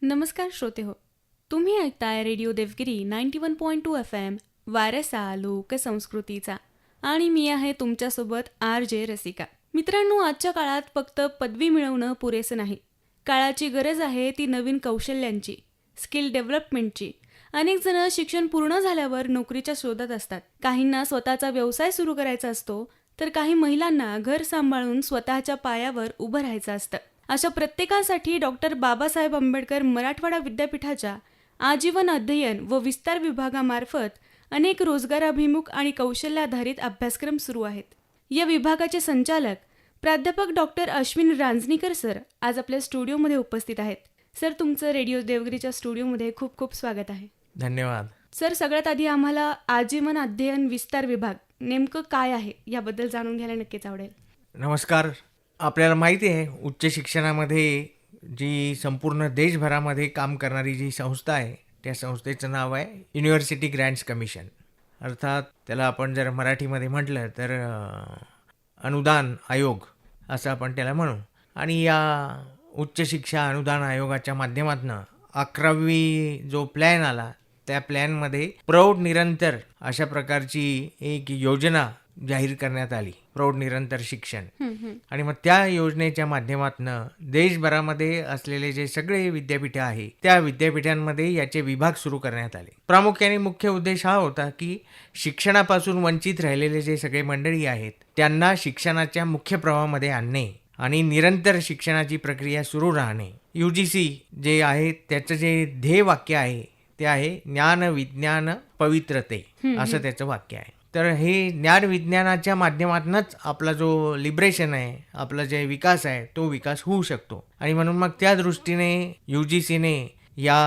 नमस्कार श्रोते हो. तुम्ही ऐकताय रेडिओ देवगिरी 91.2 FM वारसा लोकसंस्कृतीचा आणि मी आहे तुमच्यासोबत RJ रसिका. मित्रांनो, आजच्या काळात फक्त पदवी मिळवणं पुरेसं नाही. काळाची गरज आहे ती नवीन कौशल्यांची, स्किल डेव्हलपमेंटची. अनेक जण शिक्षण पूर्ण झाल्यावर नोकरीच्या शोधात असतात. काहींना स्वतःचा व्यवसाय सुरू करायचा असतो, तर काही महिलांना घर सांभाळून स्वतःच्या पायावर उभं राहायचं असतं. अशा प्रत्येकासाठी डॉक्टर बाबासाहेब आंबेडकर मराठवाडा विद्यापीठाच्या आजीवन अध्ययन व विस्तार विभागामार्फत अनेक रोजगाराभिमुख आणि कौशल्याधारित अभ्यासक्रम सुरू आहेत. या विभागाचे संचालक प्राध्यापक डॉक्टर अश्विन रांजणीकर सर आज आपल्या स्टुडिओमध्ये उपस्थित आहेत. सर, तुमचं रेडिओ देवगिरीच्या स्टुडिओमध्ये खूप खूप स्वागत आहे. धन्यवाद. सर, सगळ्यात आधी आम्हाला आजीवन अध्ययन विस्तार विभाग नेमकं काय आहे याबद्दल जाणून घ्यायला नक्कीच आवडेल. नमस्कार. आपल्याला माहिती आहे, उच्च शिक्षणामध्ये जी संपूर्ण देशभरामध्ये काम करणारी जी संस्था आहे, त्या संस्थेचं नाव आहे युनिव्हर्सिटी ग्रँट्स कमिशन. अर्थात त्याला आपण जर मराठीमध्ये म्हटलं तर अनुदान आयोग असं आपण त्याला म्हणू. आणि या उच्च शिक्षा अनुदान आयोगाच्या माध्यमातून 11वी जो प्लॅन आला, त्या प्लॅनमध्ये प्रौढ निरंतर अशा प्रकारची एक योजना जाहीर करण्यात आली, प्रौढ निरंतर शिक्षण. आणि मग त्या योजनेच्या माध्यमातून देशभरामध्ये असलेले जे सगळे विद्यापीठे आहे, त्या विद्यापीठांमध्ये याचे विभाग सुरू करण्यात आले. प्रामुख्याने मुख्य उद्देश हा होता की शिक्षणापासून वंचित राहिलेले जे सगळे मंडळी आहेत त्यांना शिक्षणाच्या मुख्य प्रवाहामध्ये आणणे आणि निरंतर शिक्षणाची प्रक्रिया सुरू राहणे. UGC जे आहे त्याचं जे ध्येय वाक्य आहे ते आहे ज्ञान विज्ञान पवित्रते, असं त्याचं वाक्य आहे. तर हे ज्ञान विज्ञानाच्या माध्यमातूनच आपला जो लिबरेशन आहे, आपला जे विकास आहे, तो विकास होऊ शकतो. आणि म्हणून मग त्या दृष्टीने UGCने या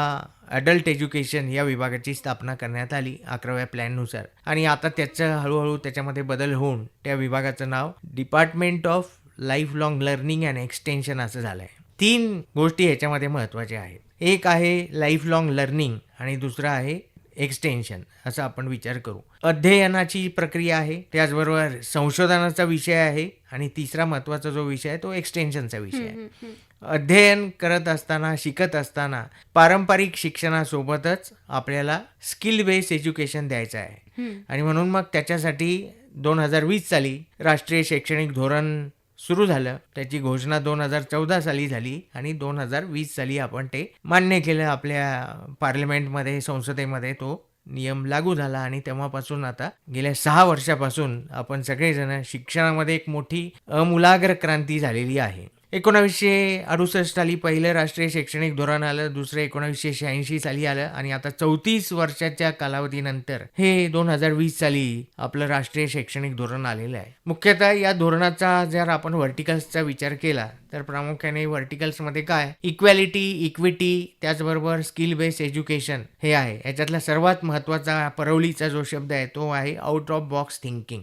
अडल्ट एज्युकेशन या विभागाची स्थापना करण्यात आली 11व्या प्लॅननुसार. आणि आता त्याचं हळूहळू त्याच्यामध्ये बदल होऊन त्या विभागाचं नाव department of life long learning and extension असं झालं आहे. 3 गोष्टी ह्याच्यामध्ये महत्त्वाच्या आहेत. एक आहे लाईफ लॉंग लर्निंग आणि दुसरं आहे एक्सटेन्शन, असं आपण विचार करू. अध्ययनाची प्रक्रिया आहे, त्याचबरोबर संशोधनाचा विषय आहे आणि तिसरा महत्त्वाचा जो विषय आहे तो एक्सटेन्शनचा विषय आहे. अध्ययन करत असताना, शिकत असताना पारंपरिक शिक्षणासोबतच आपल्याला स्किल बेस्ड एज्युकेशन द्यायचं आहे. आणि म्हणून मग त्याच्यासाठी 2020 साली राष्ट्रीय शैक्षणिक धोरण सुरू झालं. त्याची घोषणा 2014 साली झाली आणि 2020 साली आपण ते मान्य केलं. आपल्या पार्लमेंटमध्ये, संसदेमध्ये तो नियम लागू झाला आणि तेव्हापासून आता गेल्या 6 वर्षापासून आपण सगळेजण शिक्षणामध्ये एक मोठी आमूलाग्र क्रांती झालेली आहे. 1968 साली पहिलं राष्ट्रीय शैक्षणिक धोरण आलं, दुसरं 1986 साली आलं आणि आता 34 वर्षाच्या कालावधीनंतर हे 2020 साली आपलं राष्ट्रीय शैक्षणिक धोरण आलेलं आहे. मुख्यतः या धोरणाचा जर आपण व्हर्टिकल्सचा विचार केला तर प्रामुख्याने व्हर्टिकल्समध्ये काय, इक्वॅलिटी, इक्विटी, त्याचबरोबर स्किल बेस्ड एज्युकेशन हे आहे. याच्यातला सर्वात महत्त्वाचा परवलीचा जो शब्द आहे तो आहे आउट ऑफ बॉक्स थिंकिंग.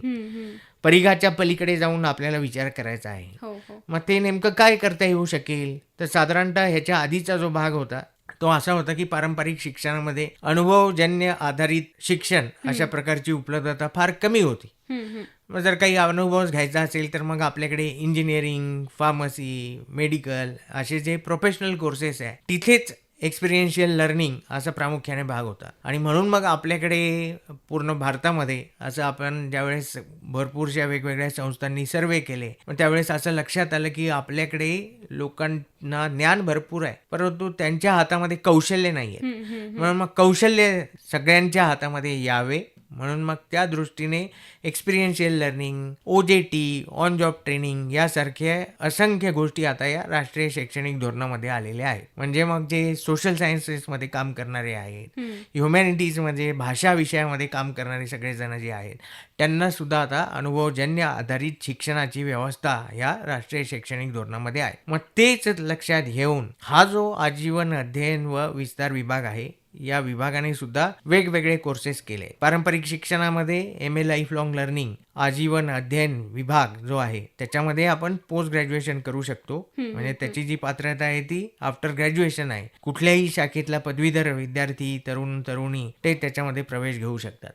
परिघाच्या पलीकडे जाऊन आपल्याला विचार करायचा आहे. मग ते नेमकं काय करता येऊ शकेल, तर साधारणतः ह्याच्या आधीचा जो भाग होता तो असा होता की पारंपरिक शिक्षणामध्ये अनुभवजन्य आधारित शिक्षण अशा प्रकारची उपलब्धता फार कमी होती. मग जर काही अनुभव घ्यायचा असेल तर मग आपल्याकडे इंजिनिअरिंग, फार्मसी, मेडिकल असे जे प्रोफेशनल कोर्सेस आहे तिथेच एक्सपिरियन्शियल लर्निंग असा प्रामुख्याने भाग होता. आणि म्हणून मग आपल्याकडे पूर्ण भारतामध्ये असं आपण ज्यावेळेस भरपूरशा वेगवेगळ्या संस्थांनी सर्वे केले, मग त्यावेळेस असं लक्षात आलं की आपल्याकडे लोकांना ज्ञान भरपूर आहे परंतु त्यांच्या हातामध्ये कौशल्य नाही आहे. म्हणून मग कौशल्य सगळ्यांच्या हातामध्ये यावे म्हणून मग त्या दृष्टीने experiential learning, OJT, on job training यासारख्या असंख्य गोष्टी आता या राष्ट्रीय शैक्षणिक धोरणामध्ये आलेल्या आहेत. म्हणजे मग जे सोशल सायन्सेसमध्ये काम करणारे आहेत, ह्युमॅनिटीजमध्ये भाषा विषयामध्ये काम करणारे सगळेजण जे आहेत त्यांना सुद्धा आता अनुभवजन्य आधारित शिक्षणाची व्यवस्था या राष्ट्रीय शैक्षणिक धोरणामध्ये आहे. मग तेच लक्षात घेऊन हा जो आजीवन अध्ययन व विस्तार विभाग आहे या विभागाने सुद्धा वेगवेगळे कोर्सेस केले. पारंपरिक शिक्षणामध्ये MA लाईफ लॉंग लर्निंग आजीवन अध्ययन विभाग जो आहे त्याच्यामध्ये आपण पोस्ट ग्रॅज्युएशन करू शकतो. म्हणजे त्याची जी पात्रता आहे ती आफ्टर ग्रॅज्युएशन आहे. कुठल्याही शाखेतला पदवीधर विद्यार्थी, तरुण तरुणी ते त्याच्यामध्ये प्रवेश घेऊ शकतात.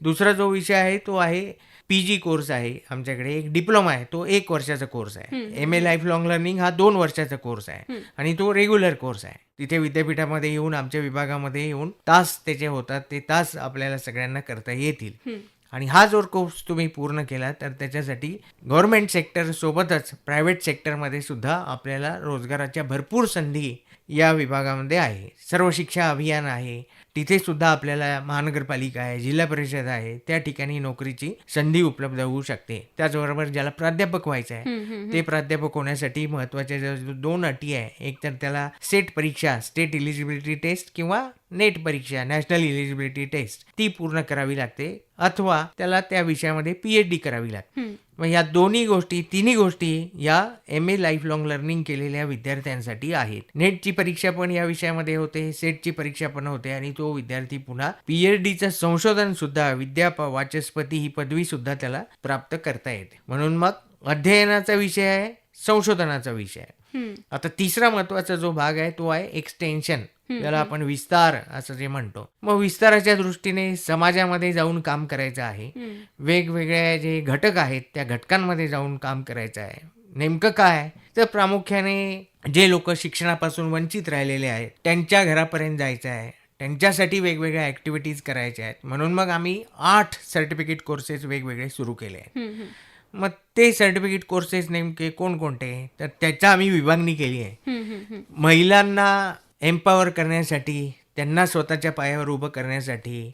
दुसरा जो विषय आहे तो आहे PG कोर्स आहे आमच्याकडे. एक डिप्लोमा आहे, तो 1 वर्षाचा कोर्स आहे. MA लाईफ लॉंग लर्निंग हा 2 वर्षाचा कोर्स आहे आणि तो रेग्युलर कोर्स आहे. तिथे विद्यापीठामध्ये येऊन, आमच्या विभागामध्ये येऊन तास त्याचे होतात, ते तास आपल्याला सगळ्यांना करता येतील. आणि हा जर कोर्स तुम्ही पूर्ण केला तर त्याच्यासाठी गव्हर्नमेंट सेक्टर सोबतच प्रायव्हेट सेक्टरमध्ये सुद्धा आपल्याला रोजगाराच्या भरपूर संधी या विभागामध्ये आहे. सर्व शिक्षा अभियान आहे, तिथे सुद्धा आपल्याला महानगरपालिका आहे, जिल्हा परिषद आहे, त्या ठिकाणी नोकरीची संधी उपलब्ध होऊ शकते. त्याचबरोबर ज्याला प्राध्यापक व्हायचं आहे ते प्राध्यापक होण्यासाठी महत्त्वाच्या ज्या 2 अटी आहे, एक तर त्याला सेट परीक्षा, स्टेट इलिजिबिलिटी टेस्ट किंवा नेट परीक्षा, नॅशनल इलिजिबिलिटी टेस्ट, ती पूर्ण करावी लागते, अथवा त्याला त्या विषयामध्ये PhD करावी लागते. मग या तिन्ही गोष्टी या MA लाईफ लॉंग लर्निंग केलेल्या विद्यार्थ्यांसाठी आहेत. नेटची परीक्षा पण या विषयामध्ये होते, सेटची परीक्षा पण होते आणि तो विद्यार्थी पुन्हा PhDचं संशोधन सुद्धा, वाचस्पती ही पदवी सुद्धा त्याला प्राप्त करता येते. म्हणून मग अध्ययनाचा विषय आहे, संशोधनाचा विषय आहे. आता तिसरा महत्वाचा जो भाग आहे तो आहे एक्सटेन्शन, ज्याला आपण विस्तार असं जे म्हणतो. मग विस्ताराच्या दृष्टीने समाजामध्ये जाऊन काम करायचं आहे. वेगवेगळ्या जे घटक आहेत त्या घटकांमध्ये जाऊन काम करायचं आहे. नेमकं काय तर प्रामुख्याने जे लोक शिक्षणापासून वंचित राहिलेले आहेत त्यांच्या घरापर्यंत जायचं आहे, त्यांच्यासाठी वेगवेगळ्या ॲक्टिव्हिटीज करायच्या आहेत. म्हणून मग आम्ही 8 सर्टिफिकेट कोर्सेस वेगवेगळे सुरू केले आहेत. मग ते सर्टिफिकेट कोर्सेस नेमके कोणकोणते, तर त्याचा आम्ही विभागणी केली आहे. महिलांना एम्पॉवर करण्यासाठी, त्यांना स्वतःच्या पायावर उभं करण्यासाठी,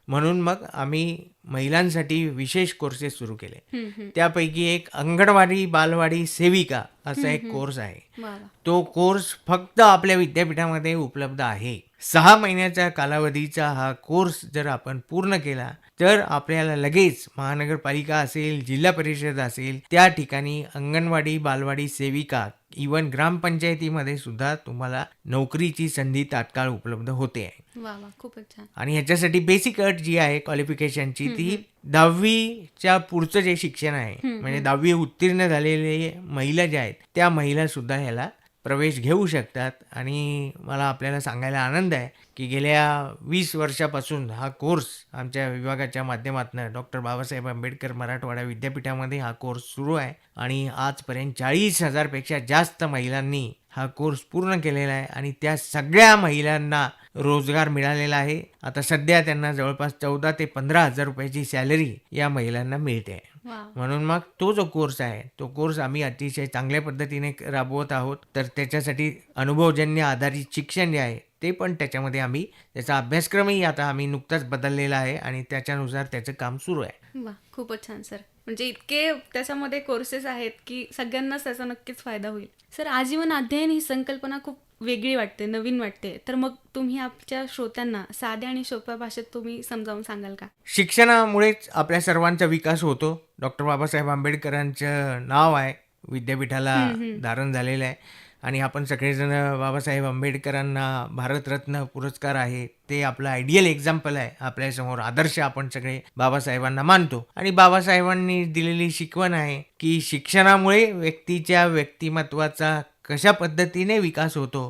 म्हणून मग आम्ही महिलांसाठी विशेष कोर्सेस सुरू केले. त्यापैकी एक अंगणवाडी बालवाडी सेविका असा एक कोर्स आहे. तो कोर्स फक्त आपल्या विद्यापीठामध्ये उपलब्ध आहे. 6 महिन्याच्या कालावधीचा हा कोर्स जर आपण पूर्ण केला तर आपल्याला लगेच महानगरपालिका असेल, जिल्हा परिषद असेल, त्या ठिकाणी अंगणवाडी बालवाडी सेविका, इवन ग्रामपंचायतीमध्ये सुद्धा तुम्हाला नोकरीची संधी तात्काळ उपलब्ध होते आहे. खूपच छान. आणि ह्याच्यासाठी बेसिक अट जी आहे क्वालिफिकेशनची, ती 10वीच्या पुढचं जे शिक्षण आहे, म्हणजे 10वी उत्तीर्ण झालेले महिला ज्या आहेत त्या महिला सुद्धा ह्याला प्रवेश घेऊ शकतात. आणि मला आपल्याला सांगायला आनंद आहे की गेल्या 20 वर्षापासून हा कोर्स आमच्या विभागाच्या माध्यमातून डॉक्टर बाबासाहेब आंबेडकर मराठवाडा विद्यापीठामध्ये हा कोर्स सुरू आहे आणि आजपर्यंत 40,000पेक्षा जास्त महिलांनी हा कोर्स पूर्ण केलेला आहे आणि त्या सगळ्या महिलांना रोजगार मिळालेला आहे. आता सध्या त्यांना जवळपास 14,000 ते 15,000 रुपयाची सॅलरी या महिलांना मिळते. म्हणून मग तो जो कोर्स आहे तो कोर्स आम्ही अतिशय चांगल्या पद्धतीने राबवत आहोत. तर त्याच्यासाठी अनुभवजन्य आधारित शिक्षण जे आहे ते पण त्याच्यामध्ये आम्ही, त्याचा अभ्यासक्रमही आता आम्ही नुकताच बदललेला आहे आणि त्याच्यानुसार त्याचं काम सुरू आहे. खूपच छान सर. म्हणजे इतके त्याच्यामध्ये कोर्सेस आहेत की सगळ्यांनाच त्याचा नक्कीच फायदा होईल. सर, आजीवन अध्ययन ही संकल्पना खूप वेगळी वाटते, नवीन वाटते. तर मग तुम्ही आमच्या श्रोत्यांना साध्या आणि सोप्या भाषेत तुम्ही समजावून सांगाल का? शिक्षणामुळेच आपल्या सर्वांचा विकास होतो. डॉक्टर बाबासाहेब आंबेडकरांचं नाव आहे विद्यापीठाला धारण झालेलं आहे आणि आपण सगळेजण बाबासाहेब आंबेडकरांना भारतरत्न पुरस्कार आहे ते आपलं आयडियल एक्झाम्पल आहे. आपल्यासमोर आदर्श आपण सगळे बाबासाहेबांना मानतो आणि बाबासाहेबांनी दिलेली शिकवण आहे की शिक्षणामुळे व्यक्तीच्या व्यक्तिमत्वाचा कशा पद्धतीने विकास होतो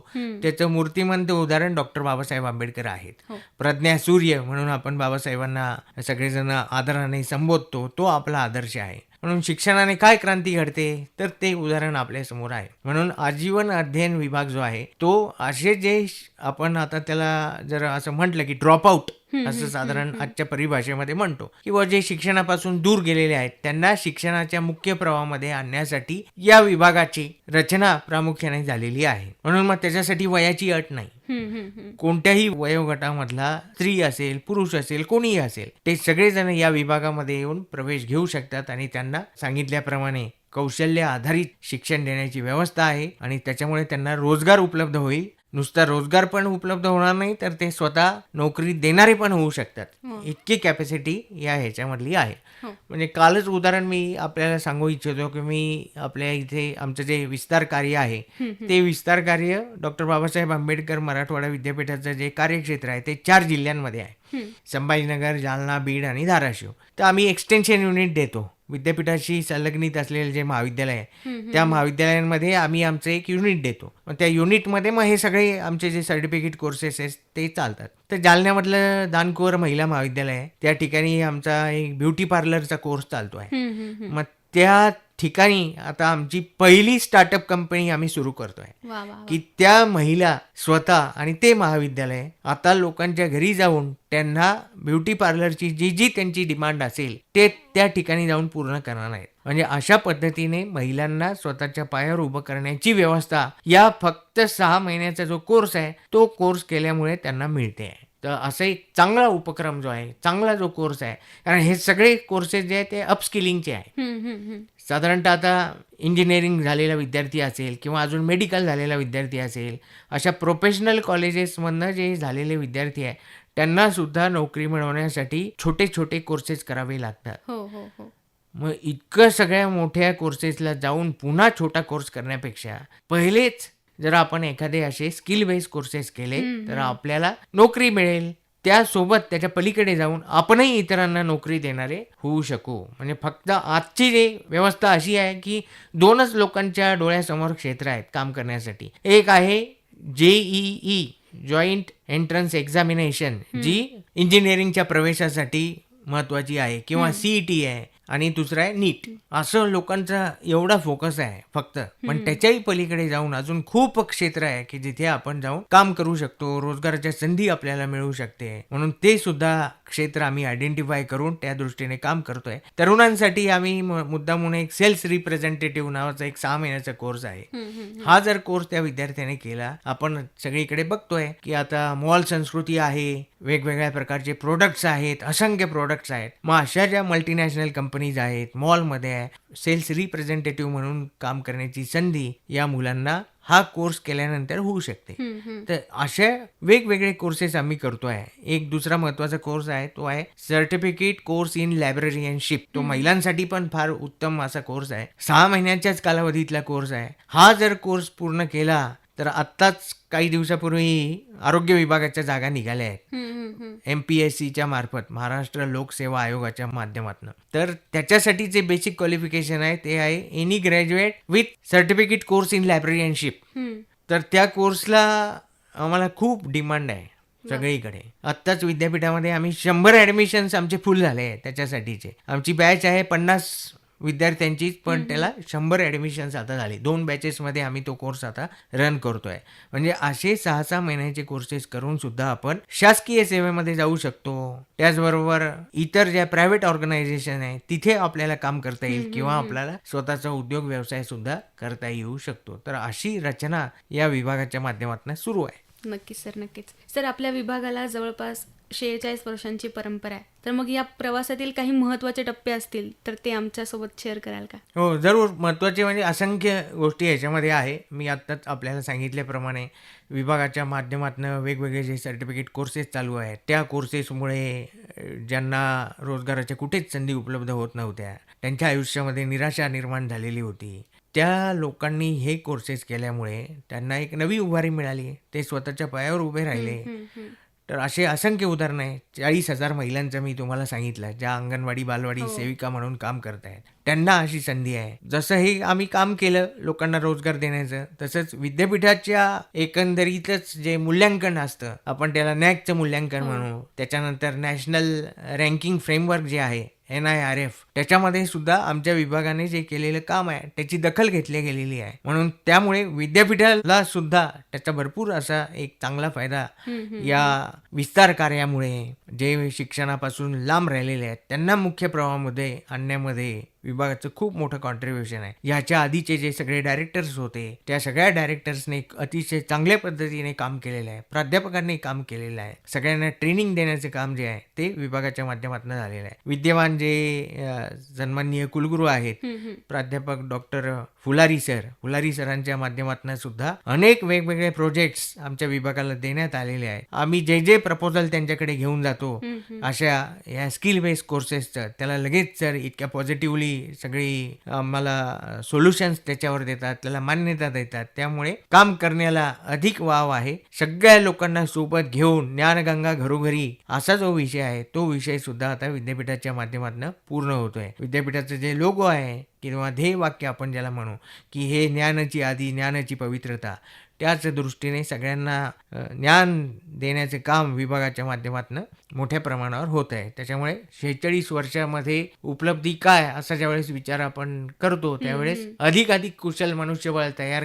त्याचं मूर्तिमंत उदाहरण डॉक्टर बाबासाहेब आंबेडकर आहेत. प्रज्ञा सूर्य म्हणून आपण बाबासाहेबांना सगळेजण आदराने संबोधतो, तो आपला आदर्श आहे. म्हणून शिक्षणाने काय क्रांती घडते तर ते उदाहरण आपल्या समोर आहे. म्हणून आजीवन अध्ययन विभाग जो आहे तो असे जे आपण आता त्याला जर असं म्हटलं की ड्रॉपआउट असं साधारण आजच्या परिभाषेमध्ये म्हणतो, किंवा जे शिक्षणापासून दूर गेलेले आहेत त्यांना शिक्षणाच्या मुख्य प्रवाहामध्ये आणण्यासाठी या विभागाची रचना प्रामुख्याने झालेली आहे. म्हणून मग त्याच्यासाठी वयाची अट नाही. कोणत्याही वयोगटामधला स्त्री असेल, पुरुष असेल, कोणीही असेल, ते सगळेजण या विभागामध्ये येऊन प्रवेश घेऊ शकतात आणि त्यांना सांगितल्याप्रमाणे कौशल्य आधारित शिक्षण देण्याची व्यवस्था आहे आणि त्याच्यामुळे त्यांना रोजगार उपलब्ध होईल. नुसता रोजगार पण उपलब्ध होणार नाही तर ते स्वतः नोकरी देणारे पण होऊ शकतात. इतकी कॅपॅसिटी या ह्याच्यामधली आहे. म्हणजे कालच उदाहरण मी आपल्याला सांगू इच्छितो की मी आपल्या इथे आमचं जे विस्तार कार्य आहे ते विस्तार कार्य डॉक्टर बाबासाहेब आंबेडकर मराठवाडा विद्यापीठाचं जे कार्यक्षेत्र आहे ते 4 जिल्ह्यांमध्ये आहे. संभाजीनगर, जालना, बीड आणि धाराशिव. तर आम्ही एक्सटेन्शन युनिट देतो विद्यापीठाशी संलग्नित असलेले जे महाविद्यालय आहे त्या महाविद्यालयांमध्ये आम्ही आमचं एक युनिट देतो. मग त्या युनिटमध्ये मग हे सगळे आमचे जे सर्टिफिकेट कोर्सेस आहेत ते चालतात. तर जालन्यामधलं दानकुवर महिला महाविद्यालय आहे, त्या ठिकाणी आमचा एक ब्युटी पार्लरचा कोर्स चालतो आहे. मग त्या ठिकाणी आता आमची पहिली स्टार्टअप कंपनी आम्ही सुरू करतोय वा वा की त्या महिला स्वतः आणि ते महाविद्यालय आता लोकांच्या घरी जाऊन त्यांना ब्युटी पार्लरची जी जी त्यांची डिमांड असेल ते त्या ठिकाणी जाऊन पूर्ण करणार आहेत. म्हणजे अशा पद्धतीने महिलांना स्वतःच्या पायावर उभं करण्याची व्यवस्था या फक्त 6 महिन्याचा जो कोर्स आहे तो कोर्स केल्यामुळे त्यांना मिळते आहे. तर असं एक चांगला उपक्रम जो आहे, चांगला जो कोर्स आहे, कारण हे सगळे कोर्सेस जे आहेत ते अपस्किलिंगचे आहे. साधारणतः आता इंजिनिअरिंग झालेला विद्यार्थी असेल किंवा अजून मेडिकल झालेला विद्यार्थी असेल, अशा प्रोफेशनल कॉलेजेसमधनं जे झालेले विद्यार्थी आहे त्यांना सुद्धा नोकरी मिळवण्यासाठी छोटे छोटे कोर्सेस करावे लागतात. हो हो हो मग इतकं सगळ्या मोठ्या कोर्सेसला जाऊन पुन्हा छोटा कोर्स करण्यापेक्षा पहिलेच जर आपण एखादे असे स्किल बेस्ड कोर्सेस केले तर आपल्याला नोकरी मिळेल. त्यासोबत त्याच्या पलीकडे जाऊन आपणही इतरांना नोकरी देणारे होऊ शकू. म्हणजे फक्त आजची जी व्यवस्था अशी आहे की 2च लोकांच्या डोळ्यासमोर क्षेत्र आहेत काम करण्यासाठी. एक आहे JEE जॉईंट एंट्रन्स एक्झामिनेशन, जी इंजिनिअरिंगच्या प्रवेशासाठी महत्वाची आहे, किंवा CET आहे, आणि दुसरा आहे नीट. असं लोकांचा एवढा फोकस आहे फक्त. पण त्याच्याही पलीकडे जाऊन अजून खूप क्षेत्र आहे की जिथे आपण जाऊन काम करू शकतो, रोजगाराच्या संधी आपल्याला मिळू शकते. म्हणून ते सुद्धा क्षेत्र आम्ही आयडेंटिफाय करून त्या दृष्टीने काम करतोय. तरुणांसाठी आम्ही मुद्दामून एक सेल्स रिप्रेझेंटेटिव्ह नावाचा एक 6 महिन्याचा कोर्स आहे. हा जर कोर्स त्या विद्यार्थ्याने केला, आपण सगळीकडे बघतोय की आता मॉल संस्कृती आहे, वेगवेगळ्या प्रकारचे प्रोडक्ट्स आहेत, असंख्य प्रोडक्ट्स आहेत. मग अशा ज्या मल्टीनॅशनल कंपनीज आहेत, मॉलमध्ये आहे, सेल्स रिप्रेझेंटेटिव्ह म्हणून काम करण्याची संधी या मुलांना हा कोर्स केल्यानंतर होऊ शकते. तर अशा वेगवेगळे कोर्सेस आम्ही करतोय. एक दुसरा महत्वाचा कोर्स आहे तो आहे सर्टिफिकेट कोर्स इन लायब्ररियनशिप. तो महिलांसाठी पण फार उत्तम असा कोर्स आहे. 6 महिन्याच्याच कालावधीतला कोर्स आहे. हा जर कोर्स पूर्ण केला तर आत्ताच काही दिवसापूर्वी आरोग्य विभागाच्या जागा निघाल्या आहेत MPSCच्या मार्फत, महाराष्ट्र लोकसेवा आयोगाच्या माध्यमातून. तर त्याच्यासाठी जे बेसिक क्वालिफिकेशन आहे ते आहे any graduate with certificate course in librarianship. तर त्या कोर्सला आम्हाला खूप डिमांड आहे सगळीकडे. आत्ताच विद्यापीठामध्ये आम्ही 100 ॲडमिशन्स आमचे फुल झाले आहे त्याच्यासाठीचे. आमची बॅच आहे 50 विद्यार्थ्यांची, पण त्याला 100 ॲडमिशन्स आता झाले. 2 बॅचेसमध्ये आम्ही तो कोर्स आता रन करतोय. म्हणजे असे 6-6 महिन्याचे कोर्सेस करून सुद्धा आपण शासकीय सेवेमध्ये जाऊ शकतो. त्याचबरोबर इतर ज्या प्रायव्हेट ऑर्गनायझेशन आहे तिथे आपल्याला काम करता येईल, किंवा आपल्याला स्वतःचा उद्योग व्यवसाय सुद्धा करता येऊ शकतो. तर अशी रचना या विभागाच्या माध्यमातून सुरू आहे. नक्कीच सर, नक्कीच सर. आपल्या विभागाला जवळपास 46 वर्षांची परंपरा आहे. तर मग या प्रवासातील काही महत्त्वाचे टप्पे असतील तर ते आमच्यासोबत शेअर कराल का? हो, जरूर. महत्त्वाचे म्हणजे असंख्य गोष्टी याच्यामध्ये आहे. मी आत्ताच आपल्याला सांगितल्याप्रमाणे विभागाच्या माध्यमातून वेगवेगळे जे सर्टिफिकेट कोर्सेस चालू आहेत, त्या कोर्सेसमुळे ज्यांना रोजगाराच्या कुठेच संधी उपलब्ध होत नव्हत्या, त्यांच्या आयुष्यामध्ये निराशा निर्माण झालेली होती, त्या लोकांनी हे कोर्सेस केल्यामुळे त्यांना एक नवी उभारी मिळाली. ते स्वतःच्या पायावर उभे राहिले. तर असे असंख्य उदाहरणं आहे. 40,000 महिलांचं मी तुम्हाला सांगितलं, ज्या अंगणवाडी बालवाडी सेविका म्हणून काम करत आहेत, त्यांना अशी संधी आहे. जसं हे आम्ही काम केलं लोकांना रोजगार देण्याचं, तसंच विद्यापीठाच्या एकंदरीतच जे मूल्यांकन असतं, आपण त्याला NAAC मूल्यांकन म्हणू, त्याच्यानंतर नॅशनल रँकिंग फ्रेमवर्क जे आहे NIRF, त्याच्यामध्ये सुद्धा आमच्या विभागाने जे केलेलं काम आहे त्याची दखल घेतली गेलेली आहे. म्हणून त्यामुळे विद्यापीठाला सुद्धा त्याचा भरपूर असा एक चांगला फायदा या विस्तार कार्यामुळे, जे शिक्षणापासून लांब राहिलेले आहेत त्यांना मुख्य प्रवाहामध्ये आणण्यामध्ये विभागाचं खूप मोठं कॉन्ट्रीब्युशन आहे. याच्या आधीचे जे सगळे डायरेक्टर्स होते त्या सगळ्या डायरेक्टर्सने अतिशय चांगल्या पद्धतीने काम केलेलं आहे. प्राध्यापकांनी काम केलेलं आहे. सगळ्यांना ट्रेनिंग देण्याचे काम जे आहे ते विभागाच्या माध्यमातून झालेलं आहे. विद्यमान जे सन्माननीय कुलगुरू आहेत, प्राध्यापक डॉक्टर फुलारी सरांच्या माध्यमातून सुद्धा अनेक वेगवेगळे प्रोजेक्ट्स आमच्या विभागाला देण्यात आलेले आहेत. आम्ही जे प्रपोजल त्यांच्याकडे घेऊन जातो जातो अशा या स्किल बेस्ड कोर्सेसचं, त्याला लगेच जर इतक्या पॉझिटिव्हली सगळी मला सोल्युशन्स त्याच्यावर देतात, त्याला मान्यता देतात, त्यामुळे काम करण्याला अधिक वाव आहे. सगळ्या लोकांना सोबत घेऊन ज्ञानगंगा घरोघरी असा जो विषय आहे तो विषय सुद्धा आता विद्यापीठाच्या माध्यमातून पूर्ण होतोय. विद्यापीठाचं जे लोगो आहे किंवा ध्येय वाक्य आपण ज्याला म्हणू की हे ज्ञानाची आदी ज्ञानाची पवित्रता, त्याच दृष्टीने सगळ्यांना ज्ञान देण्याचे काम विभागाच्या माध्यमातून मोठ्या प्रमाणावर होत आहे. त्याच्यामुळे 46 वर्षामध्ये उपलब्धी काय असा ज्यावेळेस विचार आपण करतो त्यावेळेस अधिक कुशल मनुष्यबळ तयार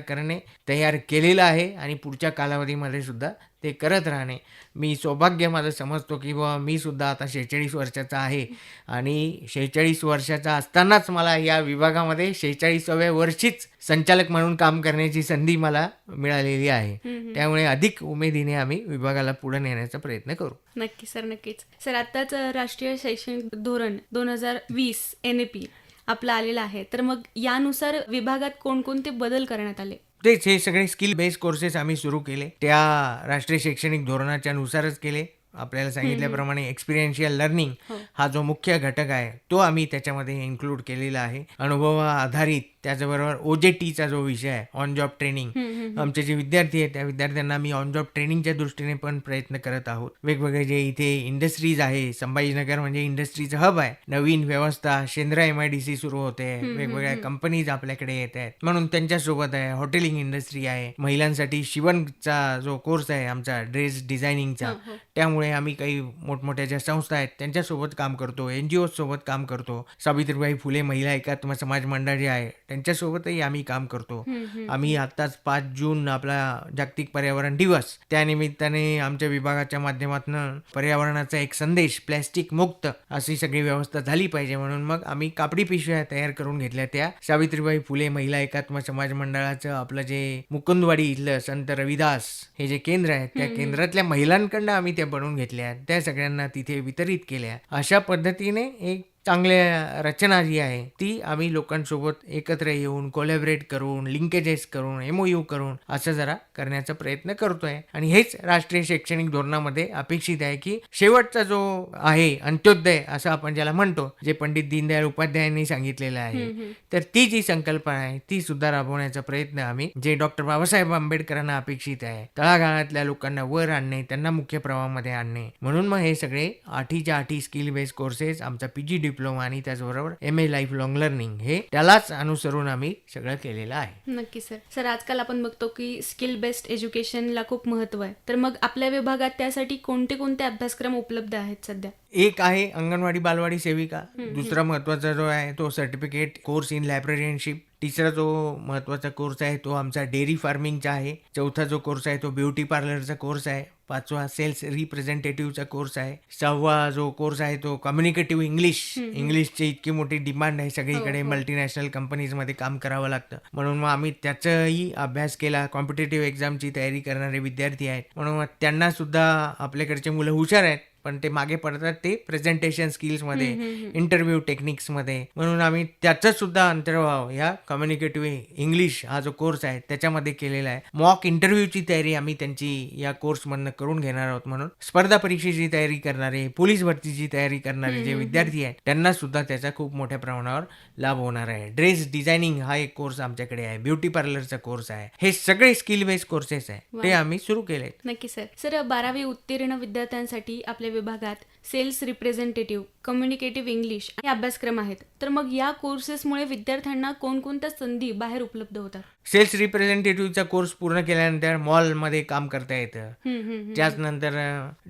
केलेलं आहे आणि पुढच्या कालावधीमध्ये सुद्धा ते करत राहणे. मी सौभाग्य माझं समजतो की बाबा मी सुद्धा आता 46 वर्षाचा आहे आणि 46 वर्षाचा असतानाच मला या विभागामध्ये 46व्या वर्षीच संचालक म्हणून काम करण्याची संधी मला मिळालेली आहे. त्यामुळे अधिक उमेदीने आम्ही विभागाला पुढे नेण्याचा प्रयत्न करू. नक्की सर, नक्कीच सर. आत्ताच राष्ट्रीय शैक्षणिक धोरण 2020 NAP आपलं आलेलं आहे, तर मग यानुसार विभागात कोणकोणते बदल करण्यात आले? तेच हे सगळे स्किल बेस्ड कोर्सेस आम्ही सुरू केले, त्या राष्ट्रीय शैक्षणिक धोरणाच्या नुसारच केले. आपल्याला सांगितल्याप्रमाणे एक्सपिरियन्शियल लर्निंग हा जो मुख्य घटक आहे तो आम्ही त्याच्यामध्ये इन्क्लूड केलेला आहे. अनुभवा आधारित, त्याचबरोबर OJTचा जो विषय आहे, ऑन जॉब ट्रेनिंग, आमचे जे विद्यार्थी आहेत त्या विद्यार्थ्यांना आम्ही ऑन जॉब ट्रेनिंगच्या दृष्टीने पण प्रयत्न करत आहोत. वेगवेगळे जे इथे इंडस्ट्रीज आहे, संभाजीनगर म्हणजे इंडस्ट्रीचं हब आहे, नवीन व्यवस्था, शेंद्रा MIDC सुरू होते, वेगवेगळ्या कंपनीज आपल्याकडे येत आहेत, म्हणून त्यांच्यासोबत आहे. हॉटेलिंग इंडस्ट्री आहे, महिलांसाठी शिवणचा जो कोर्स आहे आमचा ड्रेस डिझायनिंगचा, त्यामुळे आम्ही काही मोठमोठ्या ज्या संस्था आहेत त्यांच्यासोबत काम करतो, NGOज सोबत काम करतो. सावित्रीबाई फुले महिला एकात्म समाज मंडळ जे आहे त्यांच्यासोबतही आम्ही काम करतो. आम्ही आत्ताच 5 जून आपला जागतिक पर्यावरण दिवस, त्यानिमित्ताने आमच्या विभागाच्या माध्यमातून पर्यावरणाचा एक संदेश, प्लॅस्टिक मुक्त अशी सगळी व्यवस्था झाली पाहिजे म्हणून मग आम्ही कापडी पिशव्या तयार करून घेतल्या. त्या सावित्रीबाई फुले महिला एकात्म समाज मंडळाचं आपलं जे मुकुंदवाडी इथलं संत रविदास हे जे केंद्र आहे त्या केंद्रातल्या महिलांकडनं आम्ही त्या बनवून घेतल्या, त्या सगळ्यांना तिथे वितरित केल्या. अशा पद्धतीने एक चांगल्या रचना जी आहे ती आम्ही लोकांसोबत एकत्र येऊन कोलॅबरेट करून, लिंकेजेस करून, MOU करून असं जरा करण्याचा प्रयत्न करतोय. आणि हेच राष्ट्रीय शैक्षणिक धोरणामध्ये अपेक्षित आहे की शेवटचा जो आहे अंत्योदय असं आपण ज्याला म्हणतो, जे पंडित दीनदयाळ उपाध्यायांनी सांगितलेलं आहे, तर ती जी संकल्पना आहे ती सुद्धा राबवण्याचा प्रयत्न आम्ही, जे डॉक्टर बाबासाहेब आंबेडकरांना अपेक्षित आहे, तळागाळातल्या लोकांना वर आणणे, त्यांना मुख्य प्रवाहामध्ये आणणे. म्हणून मग हे सगळे 8च्या 8 स्किल बेस्ड कोर्सेस, आमचा PG डिप्लोमा आणि त्याचबरोबर MA लाईफ लॉंग लर्निंग, हे त्यालाच अनुसरून आम्ही सगळं केलेलं आहे. नक्की सर. सर, आजकाल आपण बघतो की स्किल बेस्ड एज्युकेशनला खूप महत्त्व आहे, तर मग आपल्या विभागात त्यासाठी कोणते कोणते अभ्यासक्रम उपलब्ध आहेत सध्या? एक आहे अंगणवाडी बालवाडी सेविका, दुसरा महत्वाचा जो आहे तो सर्टिफिकेट कोर्स इन लायब्ररियनशिप, तिसरा जो महत्त्वाचा कोर्स आहे तो आमचा डेअरी फार्मिंगचा आहे, चौथा जो कोर्स आहे तो ब्युटी पार्लरचा कोर्स आहे, पाचवा सेल्स रिप्रेझेंटेटिव्हचा कोर्स आहे, सहावा जो कोर्स आहे तो कम्युनिकेटिव्ह इंग्लिशची इतकी मोठी डिमांड आहे सगळीकडे, मल्टीनॅशनल कंपनीजमध्ये काम करावं लागतं, म्हणून मग आम्ही त्याचाही अभ्यास केला. कॉम्पिटेटिव्ह एक्झामची तयारी करणारे विद्यार्थी आहेत, म्हणून मग त्यांना सुद्धा आपल्याकडचे मुलं हुशार आहेत पण ते मागे पडतात ते प्रेझेंटेशन स्किल्समध्ये, इंटरव्ह्यू टेक्निक्समध्ये, म्हणून आम्ही त्याचा सुद्धा अंतर्भाव या कम्युनिकेटिव्ह इंग्लिश हा जो कोर्स आहे त्याच्यामध्ये केलेला आहे. मॉक इंटरव्ह्यूची तयारी आम्ही त्यांची या कोर्समधनं करून घेणार आहोत. म्हणून स्पर्धा परीक्षेची तयारी करणारे, पोलीस भरतीची तयारी करणारे जे विद्यार्थी आहेत त्यांना सुद्धा त्याचा खूप मोठ्या प्रमाणावर लाभ होणार आहे. ड्रेस डिझायनिंग हा एक कोर्स आमच्याकडे आहे, ब्युटी पार्लरचा कोर्स आहे, हे सगळे स्किल बेस्ड कोर्सेस आहे ते आम्ही सुरू केले. नक्की सर. सर, 12वी उत्तीर्ण विद्यार्थ्यांसाठी आपल्या विभागात सेल्स रिप्रेझेंटेटिव्ह, कम्युनिकेटिव्ह इंग्लिश हे अभ्यासक्रम आहेत, तर मग या कोर्सेसमुळे विद्यार्थ्यांना कोणकोणत्या संधी बाहेर उपलब्ध होतात? सेल्स रिप्रेझेंटेटिव्हचा कोर्स पूर्ण केल्यानंतर मॉलमध्ये काम करता येतं. त्याचनंतर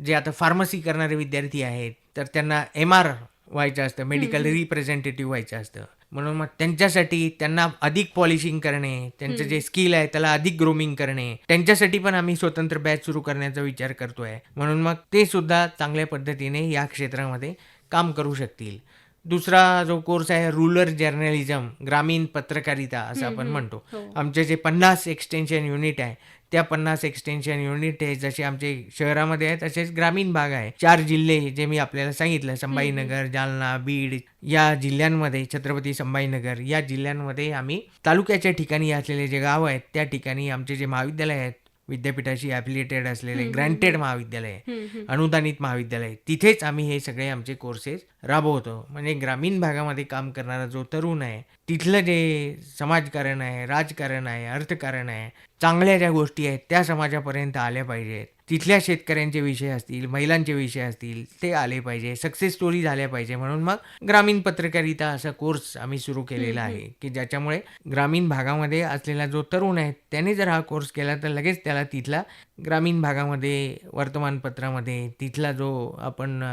जे आता फार्मसी करणारे विद्यार्थी आहेत तर त्यांना MR व्हायचं असतं, मेडिकल रिप्रेझेंटेटिव्ह व्हायचं असतं, म्हणून मग त्यांच्यासाठी त्यांना अधिक पॉलिशिंग करणे, त्यांचं जे स्किल आहे त्याला अधिक ग्रोमिंग करणे, त्यांच्यासाठी पण आम्ही स्वतंत्र बॅच सुरू करण्याचा विचार करतोय, म्हणून मग ते सुद्धा चांगल्या पद्धतीने या क्षेत्रामध्ये काम करू शकतील. दुसरा जो कोर्स आहे रूरल जर्नलिझम, ग्रामीण पत्रकारिता असं आपण म्हणतो. आमचे जे 50 एक्सटेन्शन युनिट आहे त्या 50 एक्सटेन्शन युनिट आहे जसे आमचे शहरामध्ये आहे तसेच ग्रामीण भाग आहे. 4 जिल्हे जे मी आपल्याला सांगितलं, संभाजीनगर, जालना, बीड या जिल्ह्यांमध्ये, छत्रपती संभाजीनगर या जिल्ह्यांमध्ये आम्ही तालुक्याच्या ठिकाणी असलेले जे गाव आहेत त्या ठिकाणी आमचे जे महाविद्यालय आहेत, विद्यापीठाशी ॲफिलिएटेड असलेले ग्रँटेड महाविद्यालय, अनुदानित महाविद्यालय, तिथेच आम्ही हे सगळे आमचे कोर्सेस राबवतो. म्हणजे ग्रामीण भागामध्ये काम करणारा जो तरुण आहे, तिथलं जे समाजकारण आहे, राजकारण आहे, अर्थकारण आहे, चांगल्या ज्या गोष्टी आहेत त्या समाजापर्यंत आल्या पाहिजेत. तिथल्या शेतकऱ्यांचे विषय असतील, महिलांचे विषय असतील, ते आले पाहिजे, सक्सेस स्टोरी झाल्या पाहिजे. म्हणून मग ग्रामीण पत्रकारिता असा कोर्स आम्ही सुरू केलेला आहे की ज्याच्यामुळे ग्रामीण भागामध्ये असलेला जो तरुण आहे त्याने जर हा कोर्स केला तर लगेच त्याला तिथला ग्रामीण भागामध्ये वर्तमानपत्रामध्ये तिथला जो आपण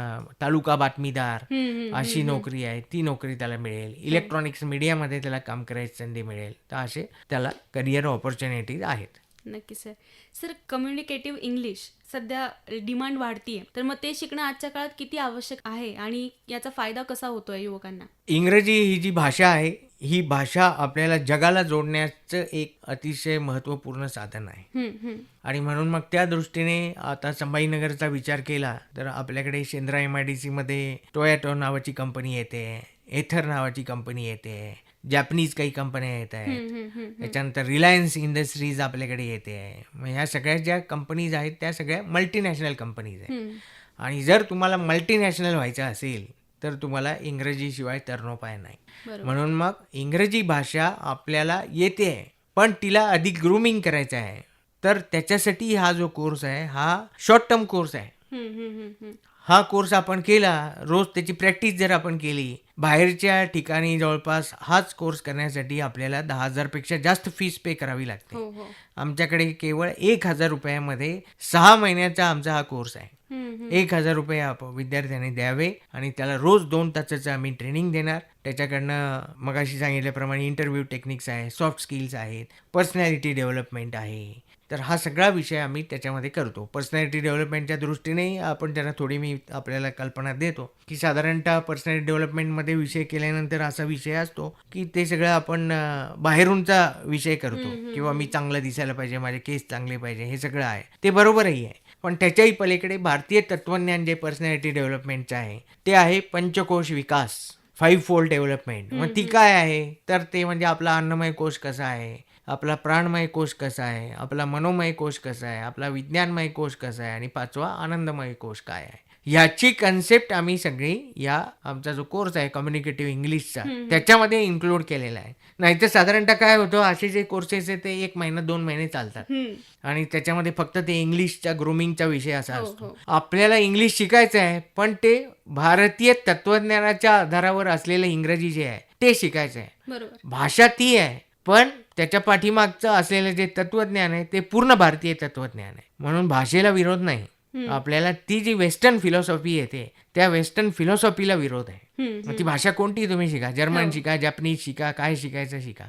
तालुका बातमीदार अशी नोकरी आहे ती नोकरी त्याला मिळेल. इलेक्ट्रॉनिक्स मीडियामध्ये त्याला काम करायची संधी मिळेल. तर असे त्याला करिअर ऑपॉर्च्युनिटीज आहेत. नक्की सर. सर, कम्युनिकेटिव्ह इंग्लिश सध्या डिमांड वाढतीये, तर मग ते शिकणं आजच्या काळात किती आवश्यक आहे आणि याचा फायदा कसा होतोय युवकांना? इंग्रजी ही जी भाषा आहे ही भाषा आपल्याला जगाला जोडण्याचं एक अतिशय महत्त्वपूर्ण साधन आहे. आणि म्हणून मग त्या दृष्टीने आता संभाजीनगरचा विचार केला तर आपल्याकडे शेंद्रा MIDC मध्ये टोयोटा नावाची कंपनी येते, एथर नावाची कंपनी येते, जॅपनीज काही कंपन्या येत आहेत, त्याच्यानंतर रिलायन्स इंडस्ट्रीज आपल्याकडे येते. मग ह्या सगळ्या ज्या कंपनीज आहेत त्या सगळ्या मल्टीनॅशनल कंपनीज आहेत. आणि जर तुम्हाला मल्टीनॅशनल व्हायचं असेल तर तुम्हाला इंग्रजीशिवाय तरणोपाय नाही. म्हणून मग इंग्रजी भाषा आपल्याला येते पण तिला अधिक ग्रूमिंग करायचं आहे. तर त्याच्यासाठी हा जो कोर्स आहे हा शॉर्ट टर्म कोर्स आहे. हा कोर्स आपण केला, रोज त्याची प्रॅक्टिस जर आपण केली, बाहेरच्या ठिकाणी जवळपास हाच कोर्स करण्यासाठी आपल्याला 10,000 पेक्षा जास्त फीस पे करावी लागते. आमच्याकडे केवळ 1,000 रुपयामध्ये 6 महिन्याचा आमचा हा कोर्स आहे. 1,000 रुपये विद्यार्थ्यांनी द्यावे आणि त्याला रोज 2 तासाचं आम्ही ट्रेनिंग देणार. त्याच्याकडनं मगाशी सांगितल्याप्रमाणे इंटरव्ह्यू टेक्निक्स आहे, सॉफ्ट स्किल्स आहेत, पर्सनॅलिटी डेव्हलपमेंट आहे. तर हा सगळा विषय आम्ही त्याच्यामध्ये करतो. पर्सनॅलिटी डेव्हलपमेंटच्या दृष्टीने आपण त्याला थोडी मी आपल्याला कल्पना देतो की साधारणतः पर्सनॅलिटी डेव्हलपमेंटमध्ये विषय केल्यानंतर असा विषय असतो की ते सगळं आपण बाहेरूनचा विषय करतो किंवा मी चांगलं दिसायला पाहिजे, माझे केस चांगले पाहिजे, हे सगळं आहे. ते बरोबरही आहे. पण त्याच्याही पलीकडे भारतीय तत्वज्ञान जे पर्सनॅलिटी डेव्हलपमेंटचं आहे ते आहे पंचकोश विकास, 5 फोल्ड डेव्हलपमेंट. मग ती काय आहे तर ते म्हणजे आपला अन्नमय कोश कसा आहे, आपला प्राणमय कोश कसा आहे, आपला मनोमय कोश कसा आहे, आपला विज्ञानमय कोश कसा आहे आणि 5वा आनंदमय कोश काय आहे. ह्याची कन्सेप्ट आम्ही सगळी या आमचा जो कोर्स आहे कम्युनिकेटिव्ह इंग्लिशचा त्याच्यामध्ये इन्क्लूड केलेला आहे. नाहीतर साधारणतः काय होतं, असे जे कोर्सेस आहे ते 1 महिना 2 महिने चालतात आणि त्याच्यामध्ये फक्त ते इंग्लिशच्या ग्रूमिंगचा विषय असा असतो. आपल्याला इंग्लिश शिकायचं आहे पण ते भारतीय तत्वज्ञानाच्या आधारावर असलेलं इंग्रजी जे आहे ते शिकायचं आहे. भाषा ती आहे पण त्याच्या पाठीमागचं असलेलं जे तत्वज्ञान आहे ते पूर्ण भारतीय तत्वज्ञान आहे. म्हणून भाषेला विरोध नाही. आपल्याला ती जी वेस्टर्न फिलॉसॉफी येते त्या वेस्टर्न फिलॉसॉफीला विरोध आहे. मग ती भाषा कोणती तुम्ही शिका, जर्मन शिका, जॅपनीज शिका, काय शिकायचं शिका.